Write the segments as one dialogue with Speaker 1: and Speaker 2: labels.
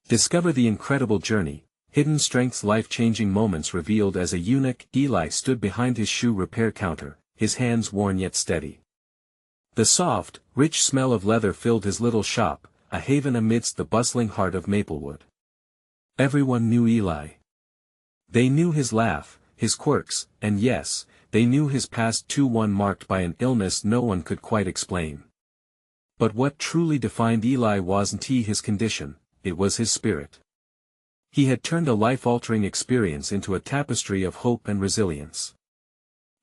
Speaker 1: Discover the incredible journey, hidden strengths, life-changing moments revealed as a eunuch. Eli stood behind his shoe repair counter, his hands worn yet steady. The soft, rich smell of leather filled his little shop, a haven amidst the bustling heart of Maplewood. Everyone knew Eli. They knew his laugh, his quirks, and yes, they knew his past too, one marked by an illness no one could quite explain. But what truly defined Eli wasn't his condition, it was his spirit. He had turned a life-altering experience into a tapestry of hope and resilience.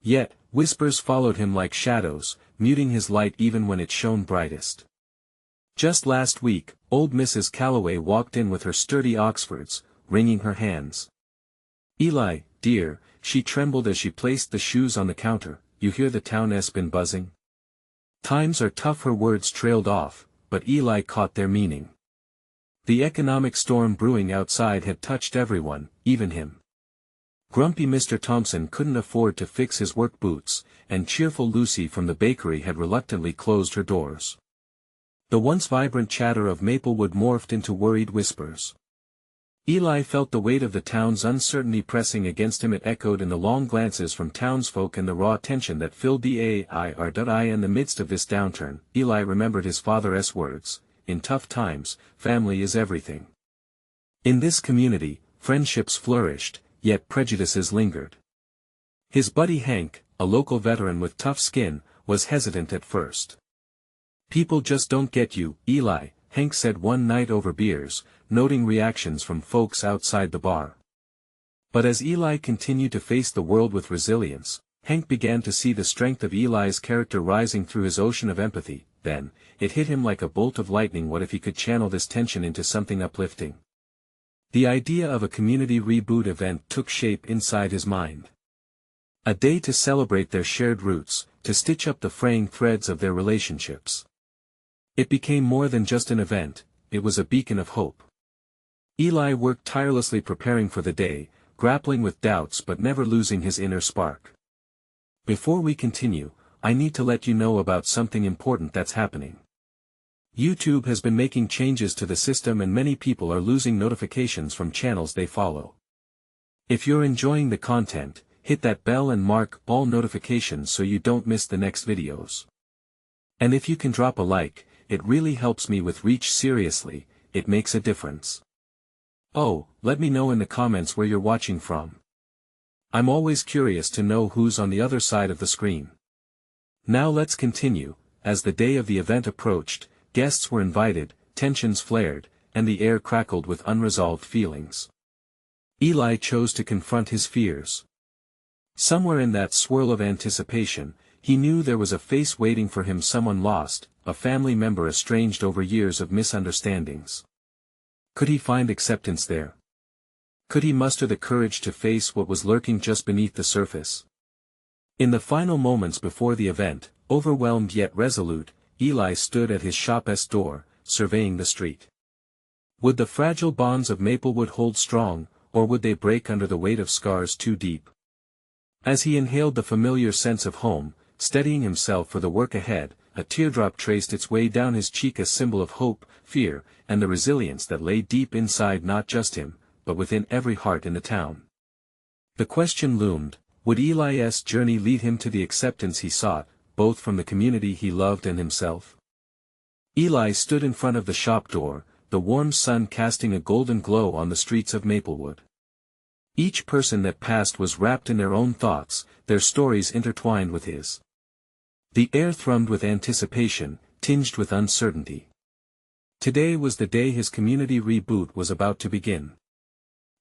Speaker 1: Yet, whispers followed him like shadows, muting his light even when it shone brightest. Just last week, old Mrs. Calloway walked in with her sturdy Oxfords, wringing her hands. "Eli, dear," she trembled as she placed the shoes on the counter, "you hear the town's been buzzing?" "Times are tough," her words trailed off, but Eli caught their meaning. The economic storm brewing outside had touched everyone, even him. Grumpy Mr. Thompson couldn't afford to fix his work boots, and cheerful Lucy from the bakery had reluctantly closed her doors. The once vibrant chatter of Maplewood morphed into worried whispers. Eli felt the weight of the town's uncertainty pressing against him. It echoed in the long glances from townsfolk and the raw tension that filled the air. In the midst of this downturn, Eli remembered his father's words, "In tough times, family is everything." In this community, friendships flourished, yet prejudices lingered. His buddy Hank, a local veteran with tough skin, was hesitant at first. "People just don't get you, Eli," Hank said one night over beers, noting reactions from folks outside the bar. But as Eli continued to face the world with resilience, Hank began to see the strength of Eli's character rising through his ocean of empathy. Then, it hit him like a bolt of lightning. What if he could channel this tension into something uplifting? The idea of a community reboot event took shape inside his mind. A day to celebrate their shared roots, to stitch up the fraying threads of their relationships. It became more than just an event, it was a beacon of hope. Eli worked tirelessly preparing for the day, grappling with doubts but never losing his inner spark. Before we continue, I need to let you know about something important that's happening. YouTube has been making changes to the system and many people are losing notifications from channels they follow. If you're enjoying the content, hit that bell and mark all notifications so you don't miss the next videos. And if you can drop a like, it really helps me with reach. Seriously, it makes a difference. Oh, let me know in the comments where you're watching from. I'm always curious to know who's on the other side of the screen. Now let's continue. As the day of the event approached, guests were invited, tensions flared, and the air crackled with unresolved feelings. Eli chose to confront his fears. Somewhere in that swirl of anticipation, he knew there was a face waiting for him, someone lost, a family member estranged over years of misunderstandings. Could he find acceptance there? Could he muster the courage to face what was lurking just beneath the surface? In the final moments before the event, overwhelmed yet resolute, Eli stood at his shop's door, surveying the street. Would the fragile bonds of Maplewood hold strong, or would they break under the weight of scars too deep? As he inhaled the familiar sense of home, steadying himself for the work ahead, a teardrop traced its way down his cheek, a symbol of hope, fear, and the resilience that lay deep inside not just him, but within every heart in the town. The question loomed, would Eli's journey lead him to the acceptance he sought, both from the community he loved and himself? Eli stood in front of the shop door, the warm sun casting a golden glow on the streets of Maplewood. Each person that passed was wrapped in their own thoughts, their stories intertwined with his. The air thrummed with anticipation, tinged with uncertainty. Today was the day his community reboot was about to begin.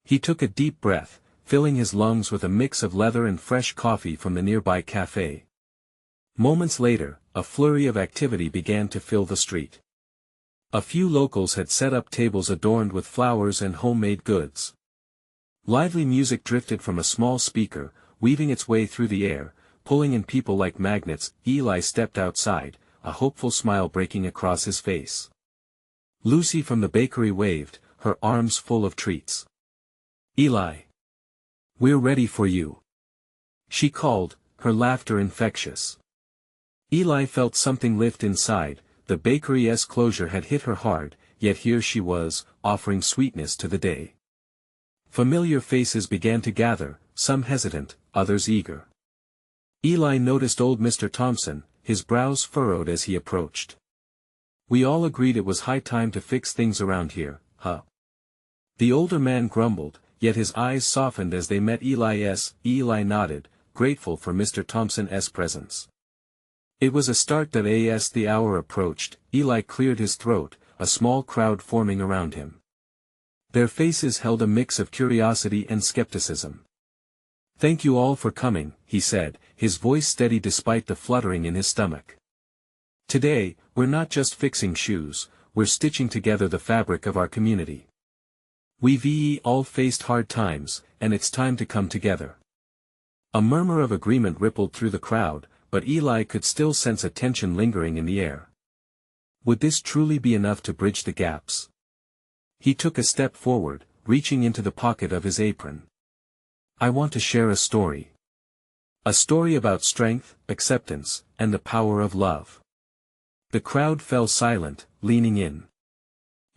Speaker 1: He took a deep breath, filling his lungs with a mix of leather and fresh coffee from the nearby cafe. Moments later, a flurry of activity began to fill the street. A few locals had set up tables adorned with flowers and homemade goods. Lively music drifted from a small speaker, weaving its way through the air, pulling in people like magnets. Eli stepped outside, a hopeful smile breaking across his face. Lucy from the bakery waved, her arms full of treats. "Eli. We're ready for you," she called, her laughter infectious. Eli felt something lift inside. The bakery's closure had hit her hard, yet here she was, offering sweetness to the day. Familiar faces began to gather, some hesitant, others eager. Eli noticed old Mr. Thompson, his brows furrowed as he approached. "We all agreed it was high time to fix things around here, huh?" The older man grumbled, yet his eyes softened as they met Eli's. Eli nodded, grateful for Mr. Thompson's presence. It was a start that as the hour approached, Eli cleared his throat, a small crowd forming around him. Their faces held a mix of curiosity and skepticism. "Thank you all for coming," he said, his voice steady despite the fluttering in his stomach. "Today, we're not just fixing shoes, we're stitching together the fabric of our community. We've all faced hard times, and it's time to come together." A murmur of agreement rippled through the crowd, but Eli could still sense a tension lingering in the air. Would this truly be enough to bridge the gaps? He took a step forward, reaching into the pocket of his apron. "I want to share a story. A story about strength, acceptance, and the power of love." The crowd fell silent, leaning in.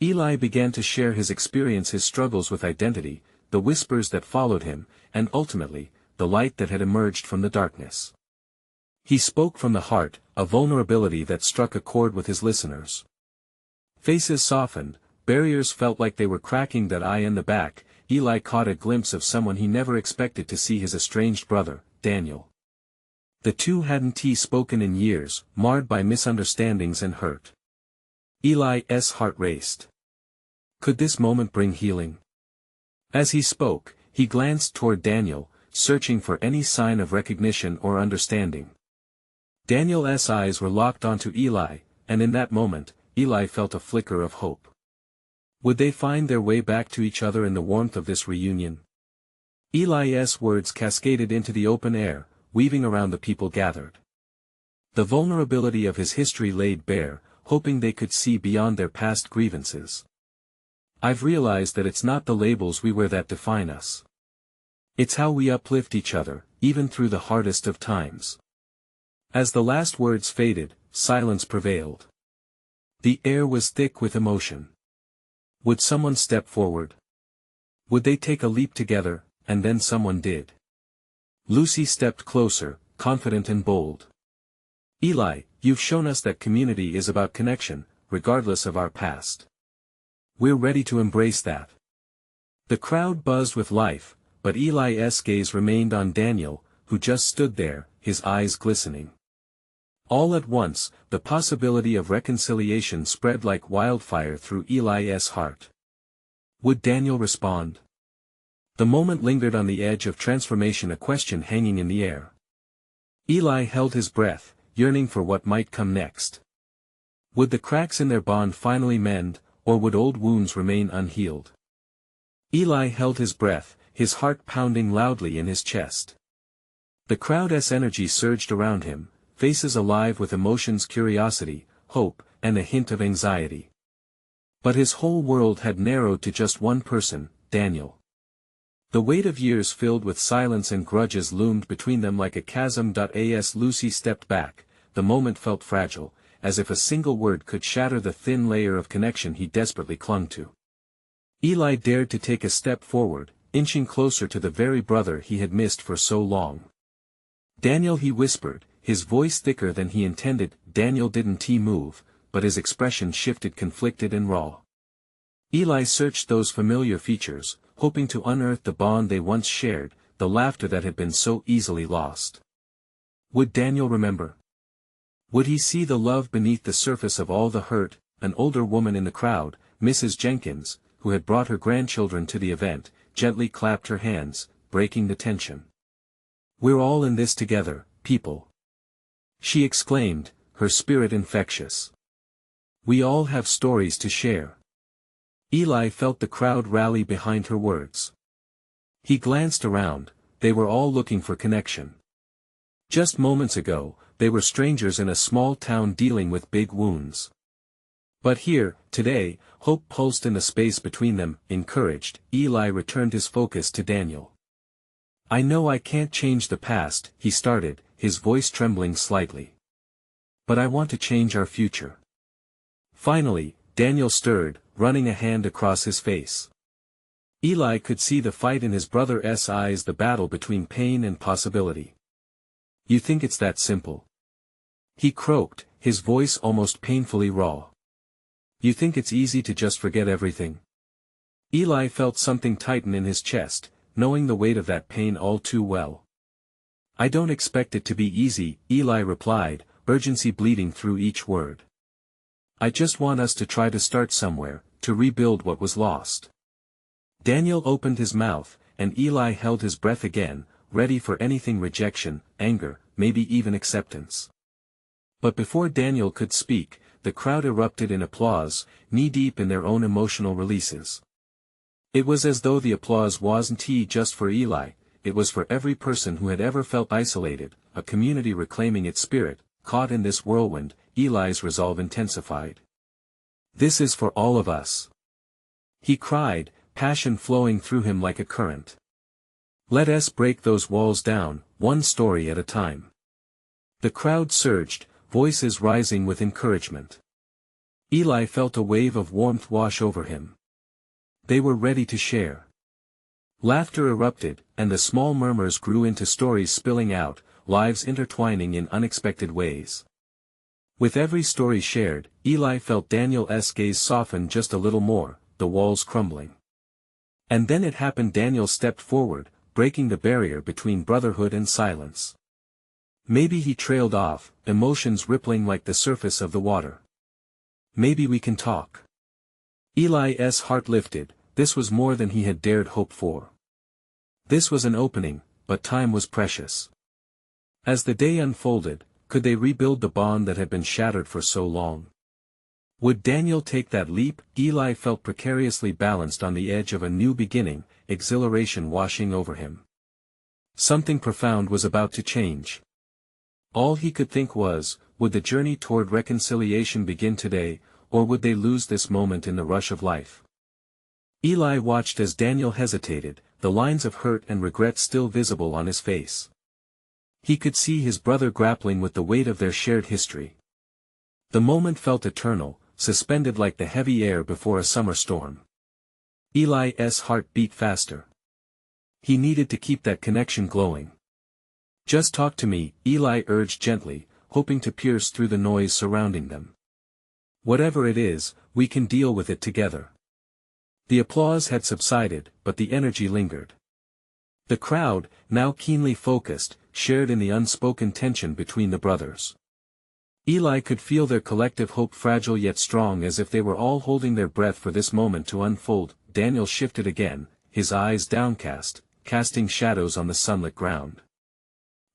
Speaker 1: Eli began to share his experience, his struggles with identity, the whispers that followed him, and ultimately, the light that had emerged from the darkness. He spoke from the heart, a vulnerability that struck a chord with his listeners. Faces softened, barriers felt like they were cracking. That eye in the back, Eli caught a glimpse of someone he never expected to see, his estranged brother, Daniel. The two hadn't spoken in years, marred by misunderstandings and hurt. Eli's heart raced. Could this moment bring healing? As he spoke, he glanced toward Daniel, searching for any sign of recognition or understanding. Daniel's eyes were locked onto Eli, and in that moment, Eli felt a flicker of hope. Would they find their way back to each other in the warmth of this reunion? Eli's words cascaded into the open air, weaving around the people gathered. The vulnerability of his history laid bare, hoping they could see beyond their past grievances. "I've realized that it's not the labels we wear that define us. It's how we uplift each other, even through the hardest of times." As the last words faded, silence prevailed. The air was thick with emotion. Would someone step forward? Would they take a leap together? And then someone did. Lucy stepped closer, confident and bold. "Eli, you've shown us that community is about connection, regardless of our past. We're ready to embrace that." The crowd buzzed with life, but Eli's gaze remained on Daniel, who just stood there, his eyes glistening. All at once, the possibility of reconciliation spread like wildfire through Eli's heart. Would Daniel respond? The moment lingered on the edge of transformation, a question hanging in the air. Eli held his breath, yearning for what might come next. Would the cracks in their bond finally mend, or would old wounds remain unhealed? Eli held his breath, his heart pounding loudly in his chest. The crowd's energy surged around him, faces alive with emotions, curiosity, hope, and a hint of anxiety. But his whole world had narrowed to just one person, Daniel. The weight of years filled with silence and grudges loomed between them like a chasm. As Lucy stepped back, the moment felt fragile, as if a single word could shatter the thin layer of connection he desperately clung to. Eli dared to take a step forward, inching closer to the very brother he had missed for so long. "Daniel," he whispered, his voice thicker than he intended. Daniel didn't move, but his expression shifted, conflicted and raw. Eli searched those familiar features, hoping to unearth the bond they once shared, the laughter that had been so easily lost. Would Daniel remember? Would he see the love beneath the surface of all the hurt? An older woman in the crowd, Mrs. Jenkins, who had brought her grandchildren to the event, gently clapped her hands, breaking the tension. "We're all in this together, people," she exclaimed, her spirit infectious. "We all have stories to share." Eli felt the crowd rally behind her words. He glanced around, they were all looking for connection. Just moments ago, they were strangers in a small town dealing with big wounds. But here, today, hope pulsed in the space between them. Encouraged, Eli returned his focus to Daniel. "I know I can't change the past," he started, his voice trembling slightly. "But I want to change our future." Finally, Daniel stirred, running a hand across his face. Eli could see the fight in his brother's eyes, the battle between pain and possibility. "You think it's that simple?" he croaked, his voice almost painfully raw. "You think it's easy to just forget everything?" Eli felt something tighten in his chest, knowing the weight of that pain all too well. "I don't expect it to be easy," Eli replied, urgency bleeding through each word. "I just want us to try to start somewhere, to rebuild what was lost." Daniel opened his mouth, and Eli held his breath again, ready for anything: rejection, anger, maybe even acceptance. But before Daniel could speak, the crowd erupted in applause, knee-deep in their own emotional releases. It was as though the applause wasn't just for Eli, it was for every person who had ever felt isolated, a community reclaiming its spirit. Caught in this whirlwind, Eli's resolve intensified. "This is for all of us," he cried, passion flowing through him like a current. "Let us break those walls down, one story at a time." The crowd surged, voices rising with encouragement. Eli felt a wave of warmth wash over him. They were ready to share. Laughter erupted, and the small murmurs grew into stories spilling out, lives intertwining in unexpected ways. With every story shared, Eli felt Daniel's gaze soften just a little more, the walls crumbling. And then it happened. Daniel stepped forward, breaking the barrier between brotherhood and silence. Maybe he trailed off, emotions rippling like the surface of the water. "Maybe we can talk." Eli's heart lifted. This was more than he had dared hope for. This was an opening, but time was precious. As the day unfolded, could they rebuild the bond that had been shattered for so long? Would Daniel take that leap? Eli felt precariously balanced on the edge of a new beginning, exhilaration washing over him. Something profound was about to change. All he could think was, would the journey toward reconciliation begin today, or would they lose this moment in the rush of life? Eli watched as Daniel hesitated, the lines of hurt and regret still visible on his face. He could see his brother grappling with the weight of their shared history. The moment felt eternal, suspended like the heavy air before a summer storm. Eli's heart beat faster. He needed to keep that connection glowing. "Just talk to me," Eli urged gently, hoping to pierce through the noise surrounding them. "Whatever it is, we can deal with it together." The applause had subsided, but the energy lingered. The crowd, now keenly focused, shared in the unspoken tension between the brothers. Eli could feel their collective hope, fragile yet strong, as if they were all holding their breath for this moment to unfold. Daniel shifted again, his eyes downcast, casting shadows on the sunlit ground.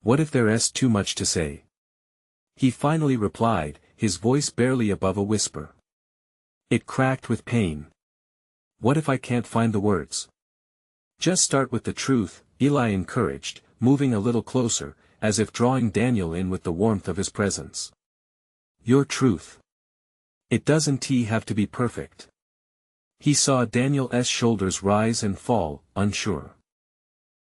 Speaker 1: "What if there's too much to say?" he finally replied, his voice barely above a whisper. It cracked with pain. "What if I can't find the words?" "Just start with the truth," Eli encouraged, moving a little closer, as if drawing Daniel in with the warmth of his presence. "Your truth. It doesn't have to be perfect." He saw Daniel's shoulders rise and fall, unsure.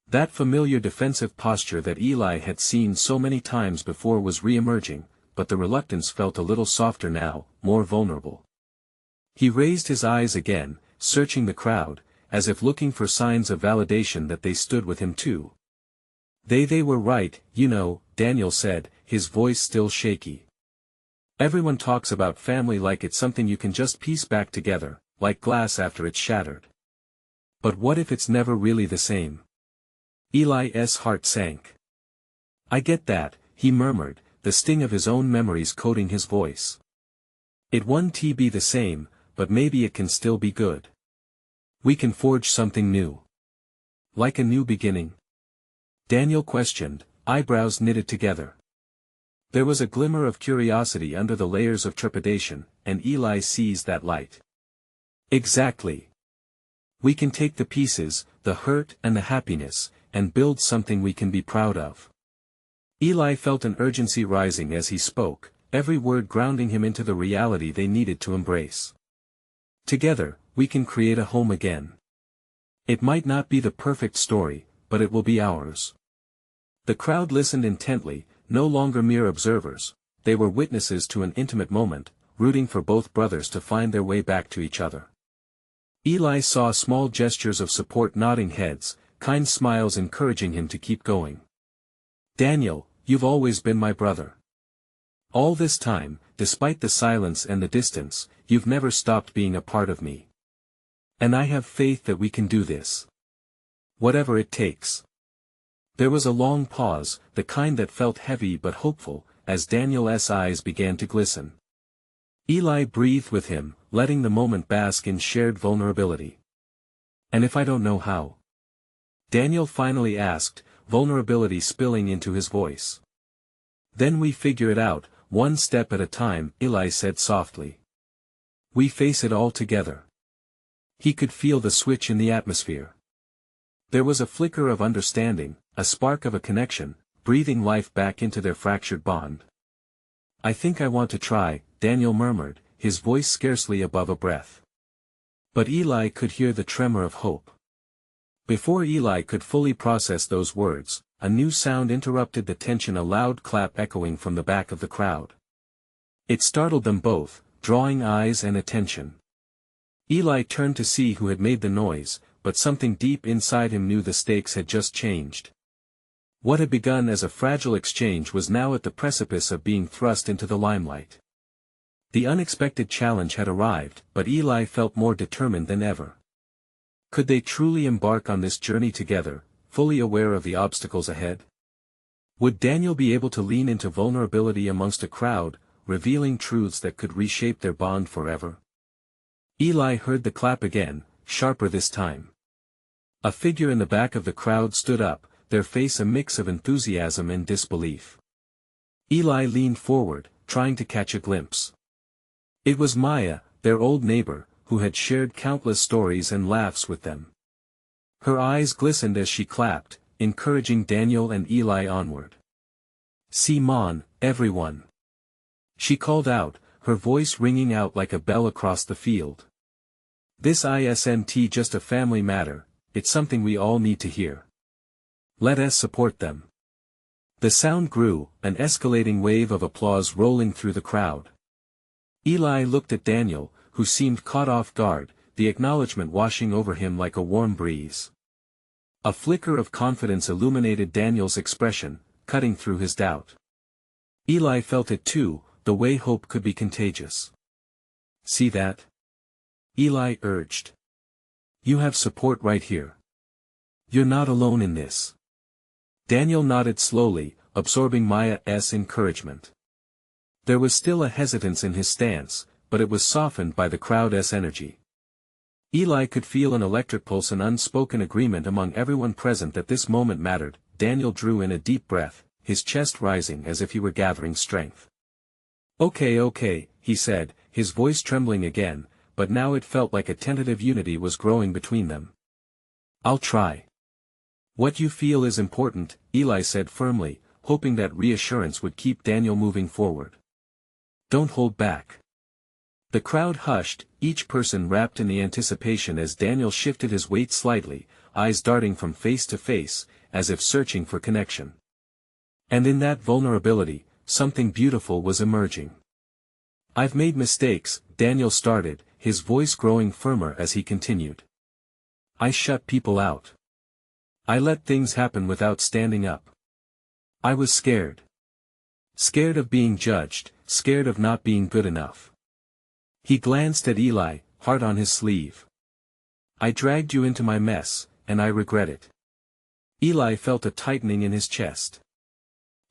Speaker 1: That familiar defensive posture that Eli had seen so many times before was re-emerging, but the reluctance felt a little softer now, more vulnerable. He raised his eyes again, searching the crowd, as if looking for signs of validation that they stood with him too. They were right, Daniel said, his voice still shaky. "Everyone talks about family like it's something you can just piece back together, like glass after it's shattered. But what if it's never really the same?" Eli's heart sank. "I get that," he murmured, the sting of his own memories coating his voice. "It won't be the same, but maybe it can still be good. We can forge something new." "Like a new beginning?" Daniel questioned, eyebrows knitted together. There was a glimmer of curiosity under the layers of trepidation, and Eli seized that light. "Exactly. We can take the pieces, the hurt and the happiness, and build something we can be proud of." Eli felt an urgency rising as he spoke, every word grounding him into the reality they needed to embrace. "Together, we can create a home again. It might not be the perfect story, but it will be ours." The crowd listened intently, no longer mere observers, they were witnesses to an intimate moment, rooting for both brothers to find their way back to each other. Eli saw small gestures of support, nodding heads, kind smiles encouraging him to keep going. Daniel, you've always been my brother. All this time, despite the silence and the distance, you've never stopped being a part of me. And I have faith that we can do this. Whatever it takes. There was a long pause, the kind that felt heavy but hopeful, as Daniel's eyes began to glisten. Eli breathed with him, letting the moment bask in shared vulnerability. And if I don't know how? Daniel finally asked, vulnerability spilling into his voice. Then we figure it out, one step at a time, Eli said softly. We face it all together. He could feel the switch in the atmosphere. There was a flicker of understanding, a spark of a connection, breathing life back into their fractured bond. I think I want to try, Daniel murmured, his voice scarcely above a breath. But Eli could hear the tremor of hope. Before Eli could fully process those words, a new sound interrupted the tension, a loud clap echoing from the back of the crowd. It startled them both, drawing eyes and attention. Eli turned to see who had made the noise, but something deep inside him knew the stakes had just changed. What had begun as a fragile exchange was now at the precipice of being thrust into the limelight. The unexpected challenge had arrived, but Eli felt more determined than ever. Could they truly embark on this journey together, fully aware of the obstacles ahead? Would Daniel be able to lean into vulnerability amongst a crowd, revealing truths that could reshape their bond forever? Eli heard the clap again, sharper this time. A figure in the back of the crowd stood up, their face a mix of enthusiasm and disbelief. Eli leaned forward, trying to catch a glimpse. It was Maya, their old neighbor, who had shared countless stories and laughs with them. Her eyes glistened as she clapped, encouraging Daniel and Eli onward. "See Mon, everyone!" She called out, her voice ringing out like a bell across the field. "This isn't just a family matter, it's something we all need to hear. Let us support them." The sound grew, an escalating wave of applause rolling through the crowd. Eli looked at Daniel, who seemed caught off guard, the acknowledgement washing over him like a warm breeze. A flicker of confidence illuminated Daniel's expression, cutting through his doubt. Eli felt it too, the way hope could be contagious. "See that?" Eli urged. "You have support right here. You're not alone in this." Daniel nodded slowly, absorbing Maya's encouragement. There was still a hesitance in his stance, but it was softened by the crowd's energy. Eli could feel an electric pulse, an unspoken agreement among everyone present that this moment mattered. Daniel drew in a deep breath, his chest rising as if he were gathering strength. Okay, he said, his voice trembling again, but now it felt like a tentative unity was growing between them. "I'll try." "What you feel is important," Eli said firmly, hoping that reassurance would keep Daniel moving forward. "Don't hold back." The crowd hushed, each person wrapped in the anticipation as Daniel shifted his weight slightly, eyes darting from face to face, as if searching for connection. And in that vulnerability, something beautiful was emerging. "I've made mistakes," Daniel started, his voice growing firmer as he continued. "I shut people out. I let things happen without standing up. I was scared. Scared of being judged, scared of not being good enough." He glanced at Eli, heart on his sleeve. "I dragged you into my mess, and I regret it." Eli felt a tightening in his chest.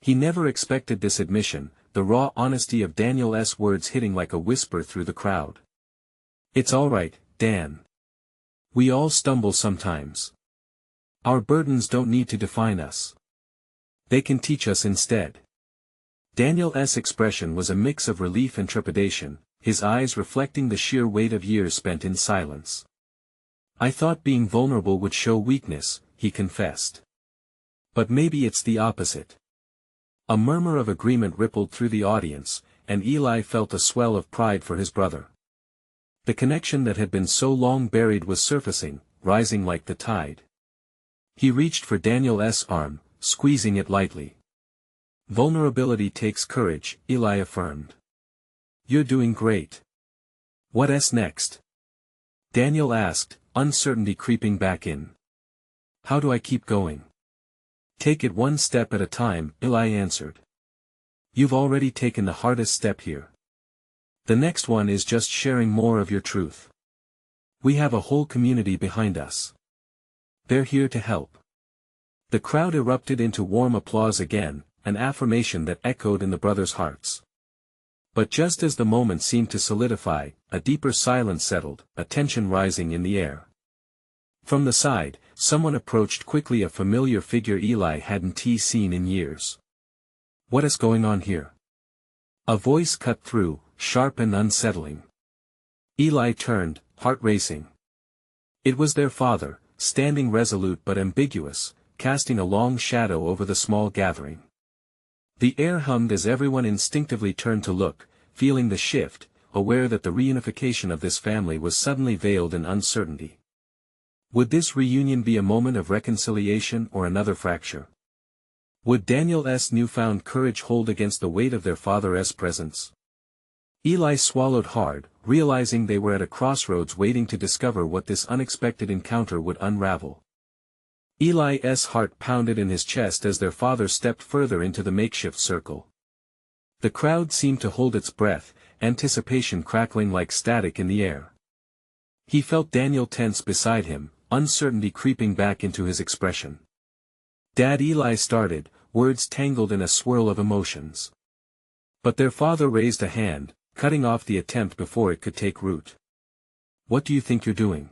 Speaker 1: He never expected this admission, the raw honesty of Daniel's words hitting like a whisper through the crowd. "It's all right, Dan. We all stumble sometimes. Our burdens don't need to define us. They can teach us instead." Daniel's expression was a mix of relief and trepidation, his eyes reflecting the sheer weight of years spent in silence. "I thought being vulnerable would show weakness," he confessed. "But maybe it's the opposite." A murmur of agreement rippled through the audience, and Eli felt a swell of pride for his brother. The connection that had been so long buried was surfacing, rising like the tide. He reached for Daniel's arm, squeezing it lightly. "Vulnerability takes courage," Eli affirmed. "You're doing great. What's next?" Daniel asked, uncertainty creeping back in. How do I keep going? Take it one step at a time, Eli answered. You've already taken the hardest step here. The next one is just sharing more of your truth. We have a whole community behind us. They're here to help. The crowd erupted into warm applause again, an affirmation that echoed in the brothers' hearts. But just as the moment seemed to solidify, a deeper silence settled, a tension rising in the air. From the side, someone approached quickly, a familiar figure Eli hadn't seen in years. What is going on here? A voice cut through, sharp and unsettling. Eli turned, heart racing. It was their father, standing resolute but ambiguous, casting a long shadow over the small gathering. The air hummed as everyone instinctively turned to look, feeling the shift, aware that the reunification of this family was suddenly veiled in uncertainty. Would this reunion be a moment of reconciliation or another fracture? Would Daniel's newfound courage hold against the weight of their father's presence? Eli swallowed hard, realizing they were at a crossroads waiting to discover what this unexpected encounter would unravel. Eli's heart pounded in his chest as their father stepped further into the makeshift circle. The crowd seemed to hold its breath, anticipation crackling like static in the air. He felt Daniel tense beside him, uncertainty creeping back into his expression. Dad, Eli started, words tangled in a swirl of emotions. But their father raised a hand, cutting off the attempt before it could take root. What do you think you're doing?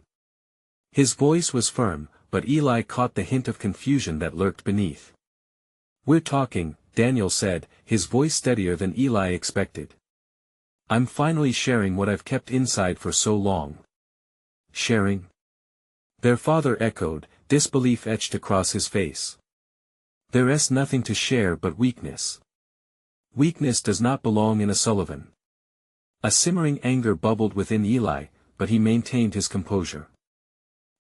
Speaker 1: His voice was firm, but Eli caught the hint of confusion that lurked beneath. We're talking, Daniel said, his voice steadier than Eli expected. I'm finally sharing what I've kept inside for so long. Sharing? Their father echoed, disbelief etched across his face. There's nothing to share but weakness. Weakness does not belong in a Sullivan. A simmering anger bubbled within Eli, but he maintained his composure.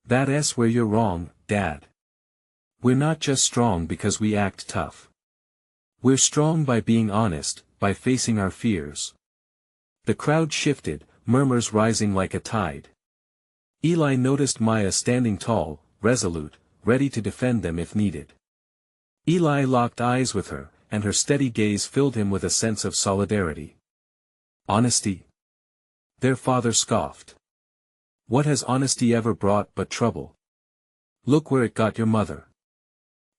Speaker 1: That's where you're wrong, Dad. We're not just strong because we act tough. We're strong by being honest, by facing our fears. The crowd shifted, murmurs rising like a tide. Eli noticed Maya standing tall, resolute, ready to defend them if needed. Eli locked eyes with her, and her steady gaze filled him with a sense of solidarity. Honesty? Their father scoffed. What has honesty ever brought but trouble? Look where it got your mother.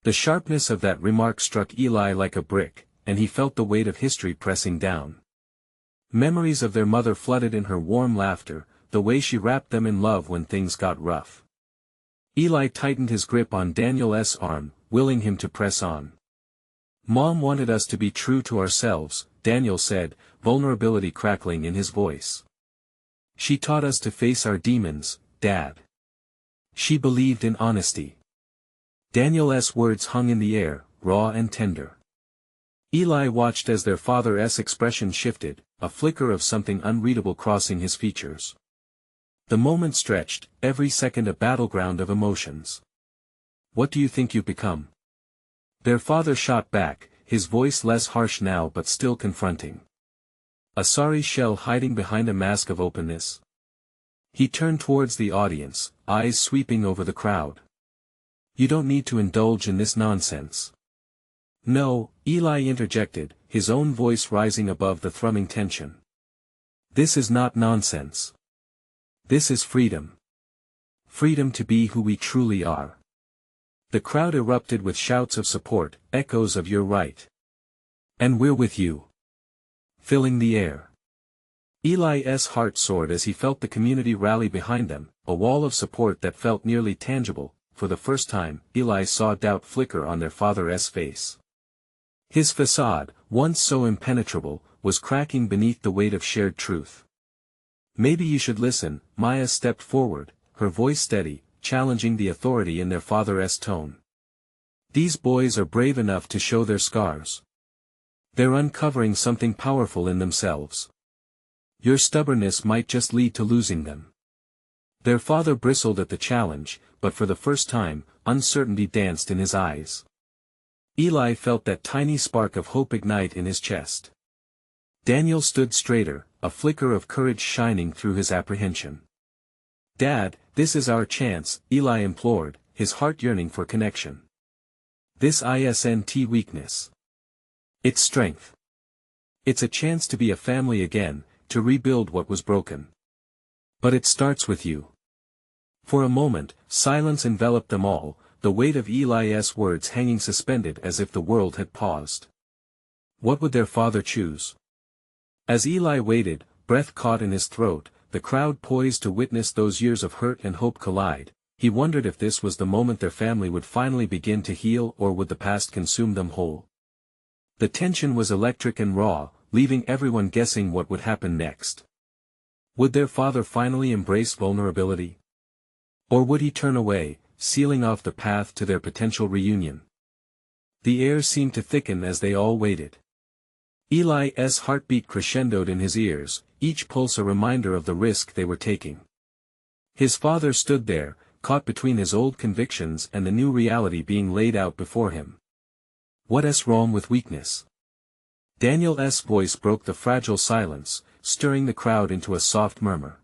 Speaker 1: The sharpness of that remark struck Eli like a brick, and he felt the weight of history pressing down. Memories of their mother flooded in her warm laughter, the way she wrapped them in love when things got rough. Eli tightened his grip on Daniel's arm, willing him to press on. Mom wanted us to be true to ourselves, Daniel said, vulnerability crackling in his voice. She taught us to face our demons, Dad. She believed in honesty. Daniel's words hung in the air, raw and tender. Eli watched as their father's expression shifted, a flicker of something unreadable crossing his features. The moment stretched, every second a battleground of emotions. What do you think you've become? Their father shot back, his voice less harsh now but still confronting. A sorry shell hiding behind a mask of openness. He turned towards the audience, eyes sweeping over the crowd. You don't need to indulge in this nonsense. No, Eli interjected, his own voice rising above the thrumming tension. This is not nonsense. This is freedom. Freedom to be who we truly are. The crowd erupted with shouts of support, echoes of "You're right. And we're with you," filling the air. Eli's heart soared as he felt the community rally behind them, a wall of support that felt nearly tangible. For the first time, Eli saw doubt flicker on their father's face. His facade, once so impenetrable, was cracking beneath the weight of shared truth. Maybe you should listen, Maya stepped forward, her voice steady, challenging the authority in their father's tone. These boys are brave enough to show their scars. They're uncovering something powerful in themselves. Your stubbornness might just lead to losing them. Their father bristled at the challenge, but for the first time, uncertainty danced in his eyes. Eli felt that tiny spark of hope ignite in his chest. Daniel stood straighter, a flicker of courage shining through his apprehension. "Dad, this is our chance," Eli implored, his heart yearning for connection. "This isn't weakness. It's strength. It's a chance to be a family again, to rebuild what was broken. But it starts with you." For a moment, silence enveloped them all, the weight of Eli's words hanging suspended as if the world had paused. What would their father choose? As Eli waited, breath caught in his throat, the crowd poised to witness those years of hurt and hope collide, he wondered if this was the moment their family would finally begin to heal, or would the past consume them whole. The tension was electric and raw, leaving everyone guessing what would happen next. Would their father finally embrace vulnerability? Or would he turn away, sealing off the path to their potential reunion? The air seemed to thicken as they all waited. Eli's heartbeat crescendoed in his ears, each pulse a reminder of the risk they were taking. His father stood there, caught between his old convictions and the new reality being laid out before him. "What's wrong with weakness?" Daniel's voice broke the fragile silence, stirring the crowd into a soft murmur.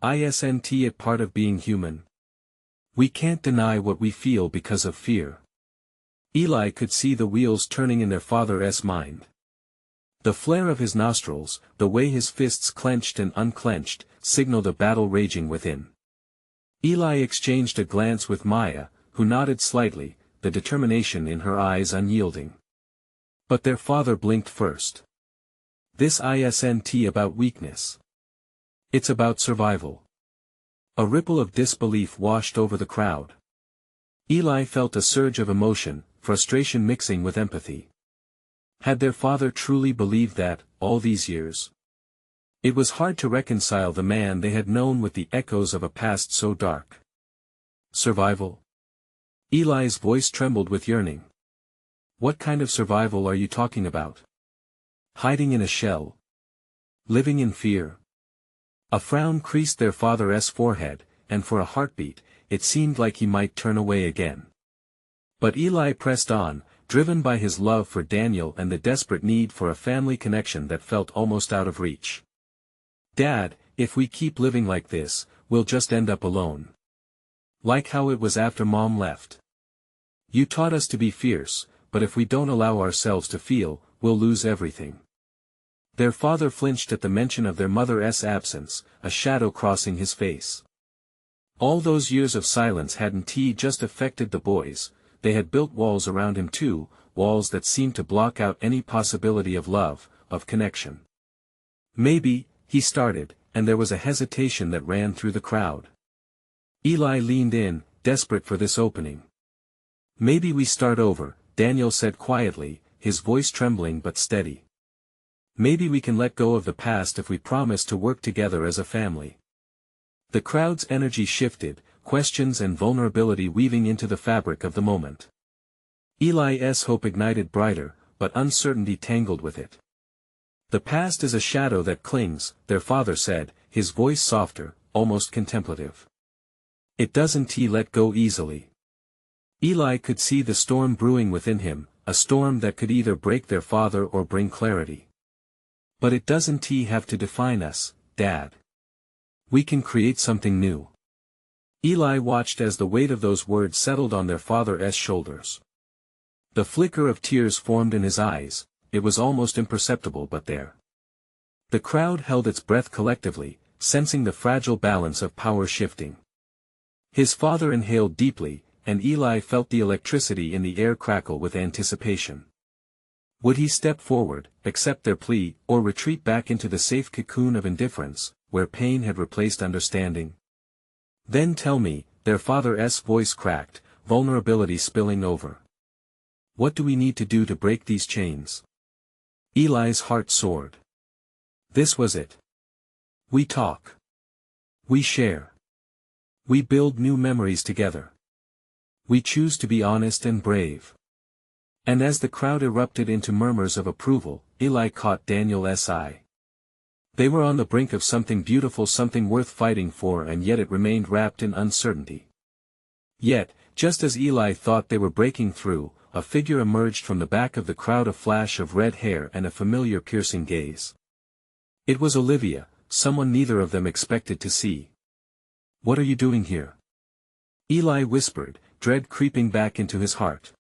Speaker 1: "Isn't it part of being human? We can't deny what we feel because of fear." Eli could see the wheels turning in their father's mind. The flare of his nostrils, the way his fists clenched and unclenched, signaled a battle raging within. Eli exchanged a glance with Maya, who nodded slightly, the determination in her eyes unyielding. But their father blinked first. "This isn't about weakness. It's about survival." A ripple of disbelief washed over the crowd. Eli felt a surge of emotion, frustration mixing with empathy. Had their father truly believed that, all these years? It was hard to reconcile the man they had known with the echoes of a past so dark. Survival? Eli's voice trembled with yearning. "What kind of survival are you talking about? Hiding in a shell? Living in fear?" A frown creased their father's forehead, and for a heartbeat, it seemed like he might turn away again. But Eli pressed on, driven by his love for Daniel and the desperate need for a family connection that felt almost out of reach. "Dad, if we keep living like this, we'll just end up alone. Like how it was after Mom left. You taught us to be fierce, but if we don't allow ourselves to feel, we'll lose everything." Their father flinched at the mention of their mother's absence, a shadow crossing his face. All those years of silence hadn't just affected the boys, they had built walls around him too, walls that seemed to block out any possibility of love, of connection. "Maybe," he started, and there was a hesitation that ran through the crowd. Eli leaned in, desperate for this opening. "Maybe we start over," Daniel said quietly, his voice trembling but steady. "Maybe we can let go of the past if we promise to work together as a family." The crowd's energy shifted, questions and vulnerability weaving into the fabric of the moment. Eli's hope ignited brighter, but uncertainty tangled with it. "The past is a shadow that clings," their father said, his voice softer, almost contemplative. "It doesn't let go easily." Eli could see the storm brewing within him, a storm that could either break their father or bring clarity. "But it doesn't have to define us, Dad. We can create something new." Eli watched as the weight of those words settled on their father's shoulders. The flicker of tears formed in his eyes, it was almost imperceptible but there. The crowd held its breath collectively, sensing the fragile balance of power shifting. His father inhaled deeply, and Eli felt the electricity in the air crackle with anticipation. Would he step forward, accept their plea, or retreat back into the safe cocoon of indifference, where pain had replaced understanding? "Then tell me," their father's voice cracked, vulnerability spilling over. "What do we need to do to break these chains?" Eli's heart soared. This was it. We talk. We share. We build new memories together. We choose to be honest and brave. And as the crowd erupted into murmurs of approval, Eli caught Daniel's eye. They were on the brink of something beautiful, something worth fighting for, and yet it remained wrapped in uncertainty. Yet, just as Eli thought they were breaking through, a figure emerged from the back of the crowd, a flash of red hair and a familiar piercing gaze. It was Olivia, someone neither of them expected to see. What are you doing here? Eli whispered, dread creeping back into his heart.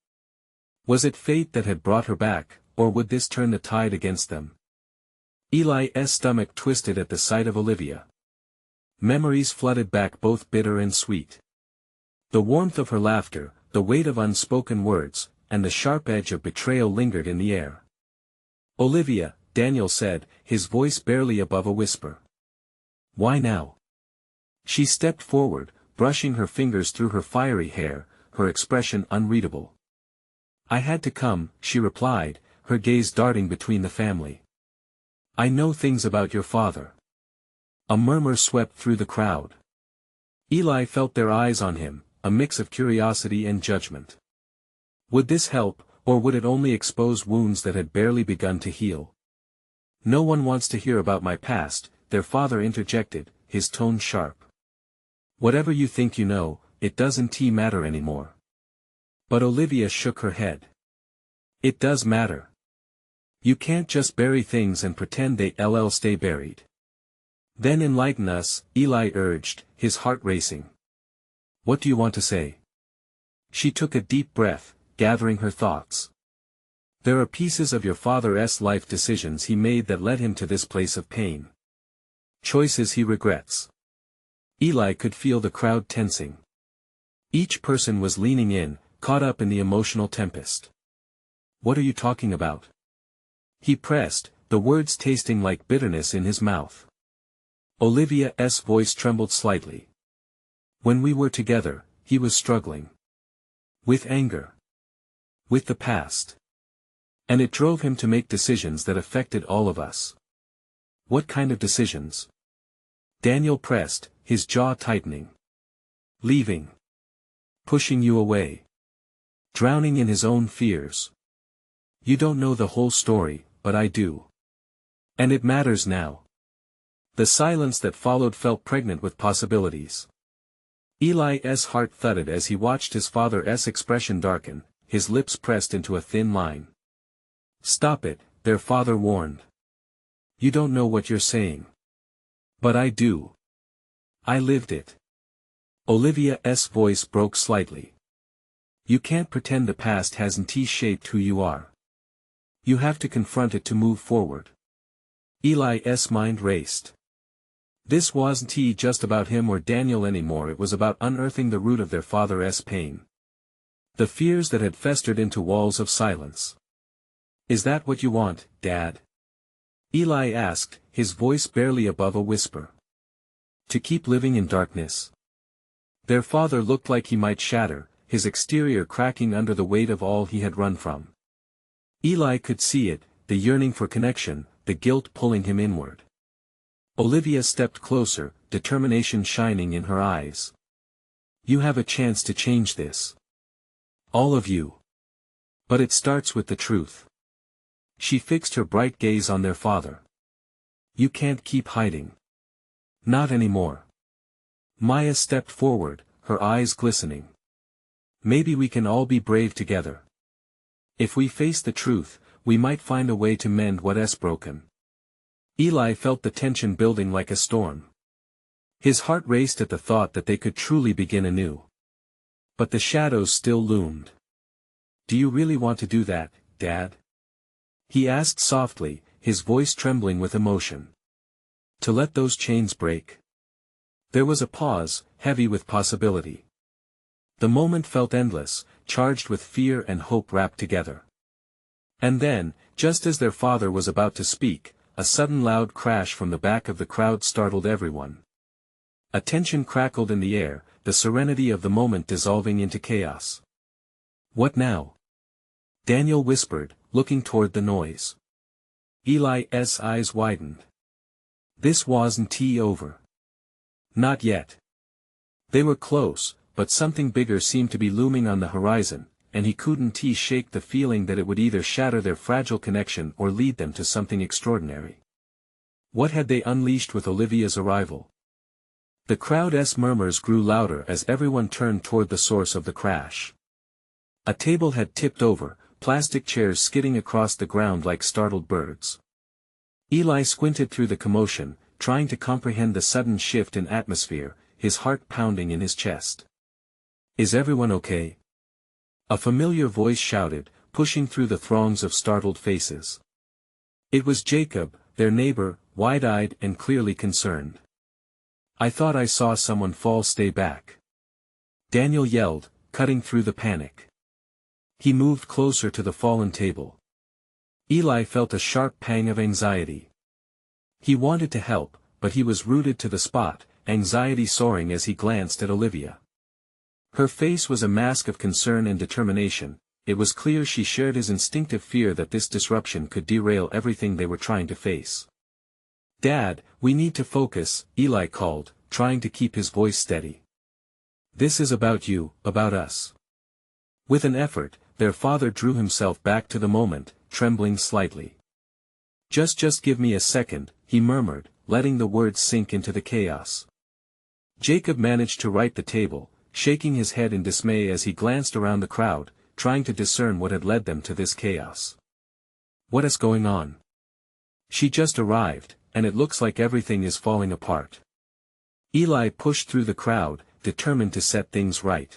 Speaker 1: Was it fate that had brought her back, or would this turn the tide against them? Eli's stomach twisted at the sight of Olivia. Memories flooded back, both bitter and sweet. The warmth of her laughter, the weight of unspoken words, and the sharp edge of betrayal lingered in the air. "Olivia," Daniel said, his voice barely above a whisper. "Why now?" She stepped forward, brushing her fingers through her fiery hair, her expression unreadable. "I had to come," she replied, her gaze darting between the family. "I know things about your father." A murmur swept through the crowd. Eli felt their eyes on him, a mix of curiosity and judgment. Would this help, or would it only expose wounds that had barely begun to heal? "No one wants to hear about my past," their father interjected, his tone sharp. "Whatever you think you know, it doesn't matter anymore." But Olivia shook her head. "It does matter. You can't just bury things and pretend they'll stay buried." "Then enlighten us," Eli urged, his heart racing. "What do you want to say?" She took a deep breath, gathering her thoughts. "There are pieces of your father's life decisions he made that led him to this place of pain. Choices he regrets." Eli could feel the crowd tensing. Each person was leaning in, caught up in the emotional tempest. "What are you talking about?" he pressed, the words tasting like bitterness in his mouth. Olivia's voice trembled slightly. "When we were together, he was struggling. With anger. With the past. And it drove him to make decisions that affected all of us." "What kind of decisions?" Daniel pressed, his jaw tightening. "Leaving. Pushing you away. Drowning in his own fears. You don't know the whole story, but I do. And it matters now." The silence that followed felt pregnant with possibilities. Eli's heart thudded as he watched his father's expression darken, his lips pressed into a thin line. "Stop it," their father warned. "You don't know what you're saying." "But I do. I lived it." Olivia's voice broke slightly. "You can't pretend the past hasn't shaped who you are. You have to confront it to move forward." Eli's mind raced. This wasn't just about him or Daniel anymore, it was about unearthing the root of their father's pain. The fears that had festered into walls of silence. "Is that what you want, Dad?" Eli asked, his voice barely above a whisper. "To keep living in darkness?" Their father looked like he might shatter, his exterior cracking under the weight of all he had run from. Eli could see it, the yearning for connection, the guilt pulling him inward. Olivia stepped closer, determination shining in her eyes. "You have a chance to change this. All of you. But it starts with the truth." She fixed her bright gaze on their father. "You can't keep hiding. Not anymore." Maya stepped forward, her eyes glistening. "Maybe we can all be brave together. If we face the truth, we might find a way to mend what's broken." Eli felt the tension building like a storm. His heart raced at the thought that they could truly begin anew. But the shadows still loomed. "Do you really want to do that, Dad?" he asked softly, his voice trembling with emotion. "To let those chains break?" There was a pause, heavy with possibility. The moment felt endless, charged with fear and hope wrapped together. And then, just as their father was about to speak, a sudden loud crash from the back of the crowd startled everyone. A tension crackled in the air, the serenity of the moment dissolving into chaos. "What now?" Daniel whispered, looking toward the noise. Eli's eyes widened. This wasn't over. Not yet. They were close, but something bigger seemed to be looming on the horizon, and he couldn't shake the feeling that it would either shatter their fragile connection or lead them to something extraordinary. What had they unleashed with Olivia's arrival? The crowd's murmurs grew louder as everyone turned toward the source of the crash. A table had tipped over, plastic chairs skidding across the ground like startled birds. Eli squinted through the commotion, trying to comprehend the sudden shift in atmosphere, his heart pounding in his chest. "Is everyone okay?" A familiar voice shouted, pushing through the throngs of startled faces. It was Jacob, their neighbor, wide-eyed and clearly concerned. "I thought I saw someone fall. Stay back," Daniel yelled, cutting through the panic. He moved closer to the fallen table. Eli felt a sharp pang of anxiety. He wanted to help, but he was rooted to the spot, anxiety soaring as he glanced at Olivia. Her face was a mask of concern and determination. It was clear she shared his instinctive fear that this disruption could derail everything they were trying to face. "Dad, we need to focus," Eli called, trying to keep his voice steady. "This is about you, about us." With an effort, their father drew himself back to the moment, trembling slightly. Just give me a second," he murmured, letting the words sink into the chaos. Jacob managed to right the table, shaking his head in dismay as he glanced around the crowd, trying to discern what had led them to this chaos. "What is going on?" "She just arrived, and it looks like everything is falling apart." Eli pushed through the crowd, determined to set things right.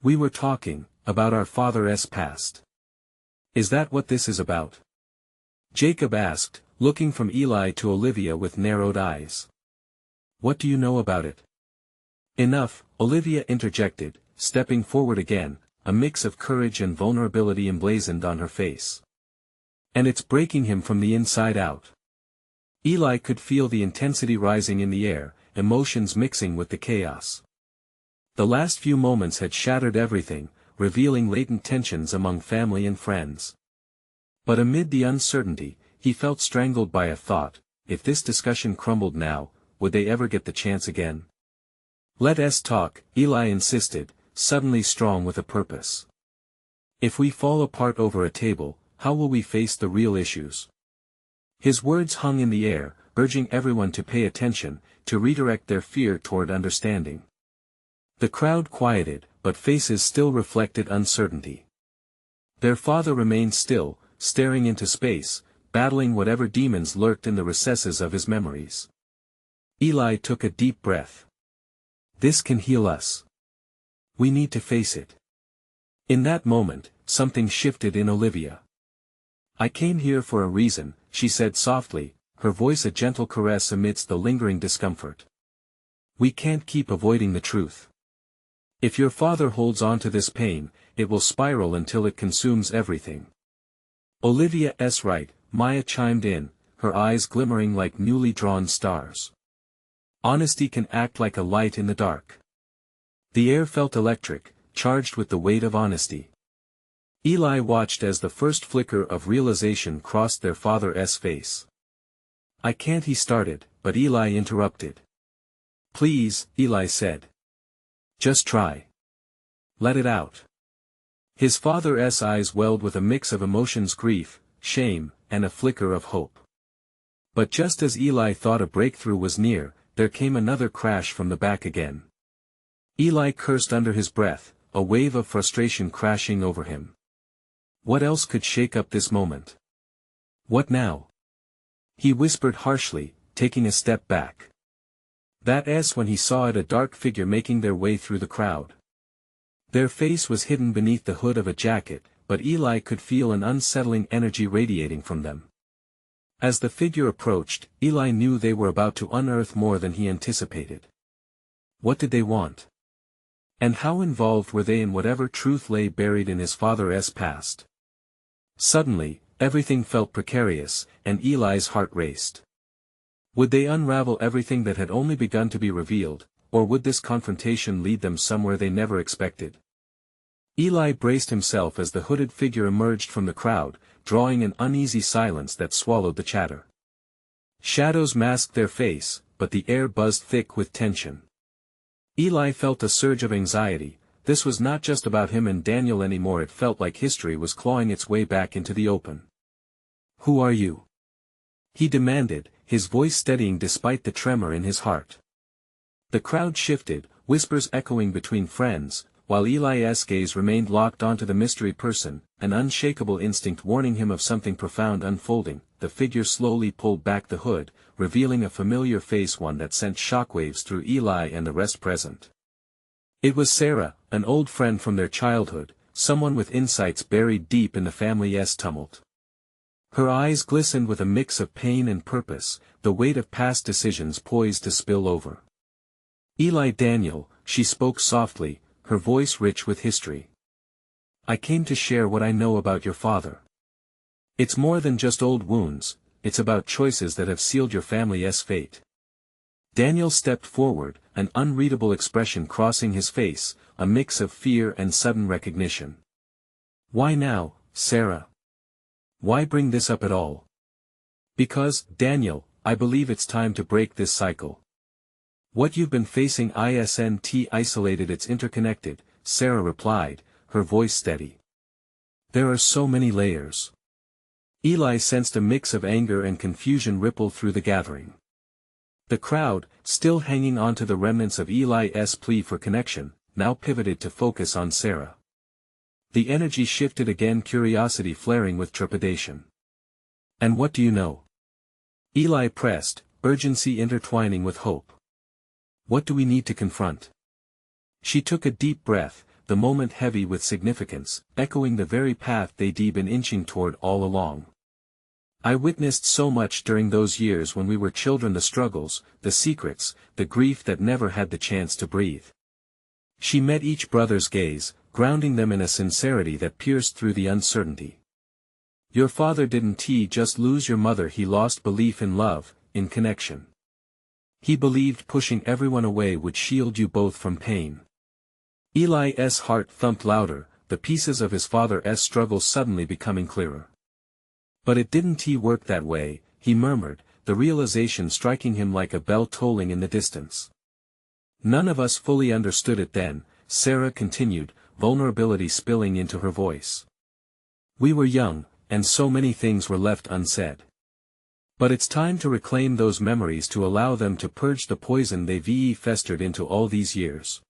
Speaker 1: "We were talking about our father's past. Is that what this is about?" Jacob asked, looking from Eli to Olivia with narrowed eyes. "What do you know about it?" "Enough," Olivia interjected, stepping forward again, a mix of courage and vulnerability emblazoned on her face. "And it's breaking him from the inside out." Eli could feel the intensity rising in the air, emotions mixing with the chaos. The last few moments had shattered everything, revealing latent tensions among family and friends. But amid the uncertainty, he felt strangled by a thought: if this discussion crumbled now, would they ever get the chance again? "Let us talk," Eli insisted, suddenly strong with a purpose. "If we fall apart over a table, how will we face the real issues?" His words hung in the air, urging everyone to pay attention, to redirect their fear toward understanding. The crowd quieted, but faces still reflected uncertainty. Their father remained still, staring into space, battling whatever demons lurked in the recesses of his memories. Eli took a deep breath. "This can heal us. We need to face it." In that moment, something shifted in Olivia. "I came here for a reason," she said softly, her voice a gentle caress amidst the lingering discomfort. "We can't keep avoiding the truth. If your father holds on to this pain, it will spiral until it consumes everything." "Olivia's right," Maya chimed in, her eyes glimmering like newly drawn stars. "Honesty can act like a light in the dark." The air felt electric, charged with the weight of honesty. Eli watched as the first flicker of realization crossed their father's face. "I can't," he started, but Eli interrupted. "Please," Eli said. "Just try. Let it out." His father's eyes welled with a mix of emotions: grief, shame, and a flicker of hope. But just as Eli thought a breakthrough was near, there came another crash from the back again. Eli cursed under his breath, a wave of frustration crashing over him. What else could shake up this moment? "What now?" he whispered harshly, taking a step back. That's when he saw a dark figure making their way through the crowd. Their face was hidden beneath the hood of a jacket, but Eli could feel an unsettling energy radiating from them. As the figure approached, Eli knew they were about to unearth more than he anticipated. What did they want? And how involved were they in whatever truth lay buried in his father's past? Suddenly, everything felt precarious, and Eli's heart raced. Would they unravel everything that had only begun to be revealed, or would this confrontation lead them somewhere they never expected? Eli braced himself as the hooded figure emerged from the crowd, drawing an uneasy silence that swallowed the chatter. Shadows masked their face, but the air buzzed thick with tension. Eli felt a surge of anxiety. This was not just about him and Daniel anymore. It felt like history was clawing its way back into the open. "Who are you?" he demanded, his voice steadying despite the tremor in his heart. The crowd shifted, whispers echoing between friends, while Eli's gaze remained locked onto the mystery person, an unshakable instinct warning him of something profound unfolding. The figure slowly pulled back the hood, revealing a familiar face, one that sent shockwaves through Eli and the rest present. It was Sarah, an old friend from their childhood, someone with insights buried deep in the family's tumult. Her eyes glistened with a mix of pain and purpose, the weight of past decisions poised to spill over. "Eli Daniel," she spoke softly, her voice rich with history. "I came to share what I know about your father. It's more than just old wounds, it's about choices that have sealed your family's fate." Daniel stepped forward, an unreadable expression crossing his face, a mix of fear and sudden recognition. "Why now, Sarah? Why bring this up at all?" "Because, Daniel, I believe it's time to break this cycle. What you've been facing isn't isolated, it's interconnected," Sarah replied, her voice steady. "There are so many layers." Eli sensed a mix of anger and confusion ripple through the gathering. The crowd, still hanging on to the remnants of Eli's plea for connection, now pivoted to focus on Sarah. The energy shifted again, curiosity flaring with trepidation. "And what do you know?" Eli pressed, urgency intertwining with hope. "What do we need to confront?" She took a deep breath, the moment heavy with significance, echoing the very path they'd been inching toward all along. "I witnessed so much during those years when we were children, the struggles, the secrets, the grief that never had the chance to breathe." She met each brother's gaze, grounding them in a sincerity that pierced through the uncertainty. "Your father didn't just lose your mother, he lost belief in love, in connection. He believed pushing everyone away would shield you both from pain." Eli's heart thumped louder, the pieces of his father's struggle suddenly becoming clearer. "But it didn't work that way," he murmured, the realization striking him like a bell tolling in the distance. "None of us fully understood it then," Sarah continued, vulnerability spilling into her voice. "We were young, and so many things were left unsaid. But it's time to reclaim those memories, to allow them to purge the poison they've festered into all these years."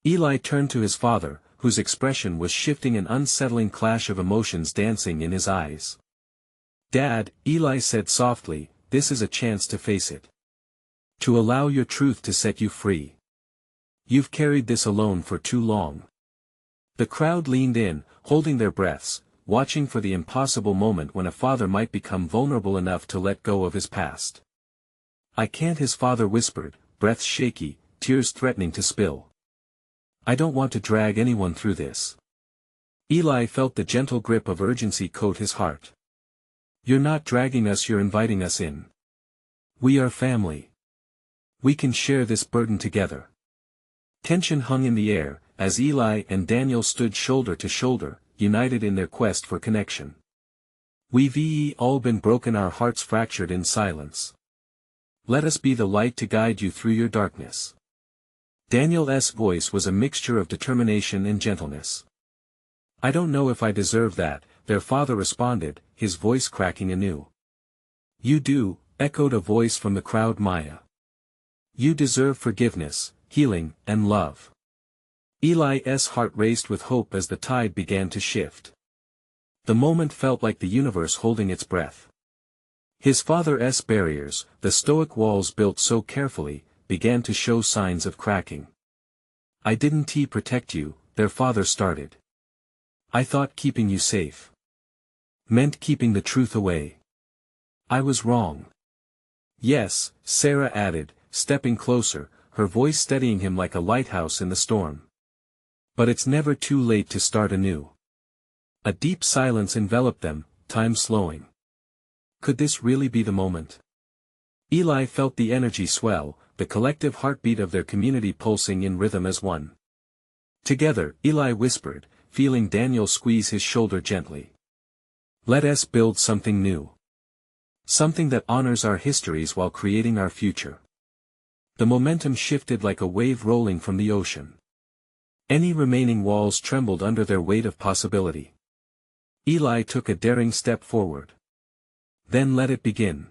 Speaker 1: Eli turned to his father, whose expression was shifting, an unsettling clash of emotions dancing in his eyes. "Dad," Eli said softly, "this is a chance to face it. To allow your truth to set you free. You've carried this alone for too long." The crowd leaned in, holding their breaths, watching for the impossible moment when a father might become vulnerable enough to let go of his past. "I can't," his father whispered, breath shaky, tears threatening to spill. "I don't want to drag anyone through this." Eli felt the gentle grip of urgency coat his heart. "You're not dragging us, you're inviting us in. We are family. We can share this burden together." Tension hung in the air, as Eli and Daniel stood shoulder to shoulder, united in their quest for connection. "We've all been broken, our hearts fractured in silence. Let us be the light to guide you through your darkness." Daniel's voice was a mixture of determination and gentleness. "I don't know if I deserve that," their father responded, his voice cracking anew. "You do," echoed a voice from the crowd, Maya. "You deserve forgiveness, healing, and love." Eli's heart raced with hope as the tide began to shift. The moment felt like the universe holding its breath. His father's barriers, the stoic walls built so carefully, began to show signs of cracking. "I didn't protect you," their father started. "I thought keeping you safe meant keeping the truth away. I was wrong." "Yes," Sarah added, stepping closer, her voice steadying him like a lighthouse in the storm. "But it's never too late to start anew." A deep silence enveloped them, time slowing. Could this really be the moment? Eli felt the energy swell, the collective heartbeat of their community pulsing in rhythm as one. "Together," Eli whispered, feeling Daniel squeeze his shoulder gently. "Let us build something new. Something that honors our histories while creating our future." The momentum shifted like a wave rolling from the ocean. Any remaining walls trembled under their weight of possibility. Eli took a daring step forward. "Then let it begin.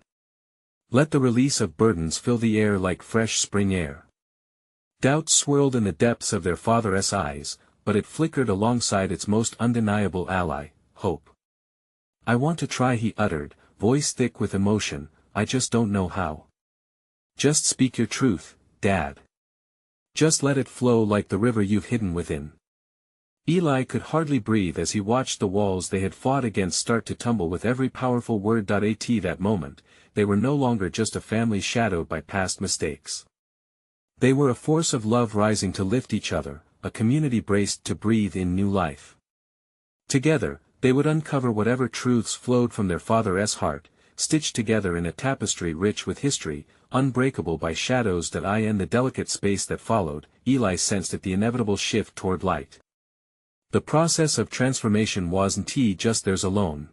Speaker 1: Let the release of burdens fill the air like fresh spring air." Doubt swirled in the depths of their father's eyes, but it flickered alongside its most undeniable ally, hope. "I want to try," he uttered, voice thick with emotion, "I just don't know how." "Just speak your truth, Dad. Just let it flow like the river you've hidden within." Eli could hardly breathe as he watched the walls they had fought against start to tumble with every powerful word. At that moment, they were no longer just a family shadowed by past mistakes. They were a force of love rising to lift each other, a community braced to breathe in new life. Together, they would uncover whatever truths flowed from their father's heart, stitched together in a tapestry rich with history, unbreakable by shadows. In the delicate space that followed, Eli sensed the inevitable shift toward light. The process of transformation wasn't just theirs alone.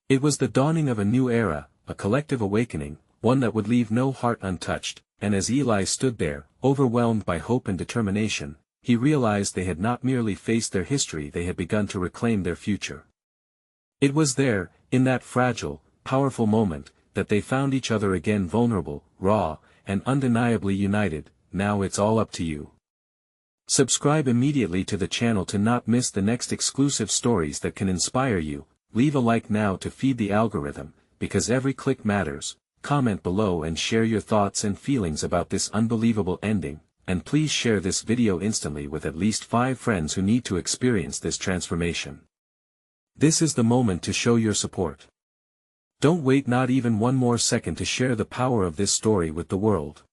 Speaker 1: It was the dawning of a new era, a collective awakening, one that would leave no heart untouched, and as Eli stood there, overwhelmed by hope and determination, he realized they had not merely faced their history, they had begun to reclaim their future. It was there, in that fragile, powerful moment, that they found each other again, vulnerable, raw, and undeniably united. Now it's all up to you. Subscribe immediately to the channel to not miss the next exclusive stories that can inspire you. Leave a like now to feed the algorithm, because every click matters. Comment below and share your thoughts and feelings about this unbelievable ending, and please share this video instantly with at least 5 friends who need to experience this transformation. This is the moment to show your support. Don't wait not even one more second to share the power of this story with the world.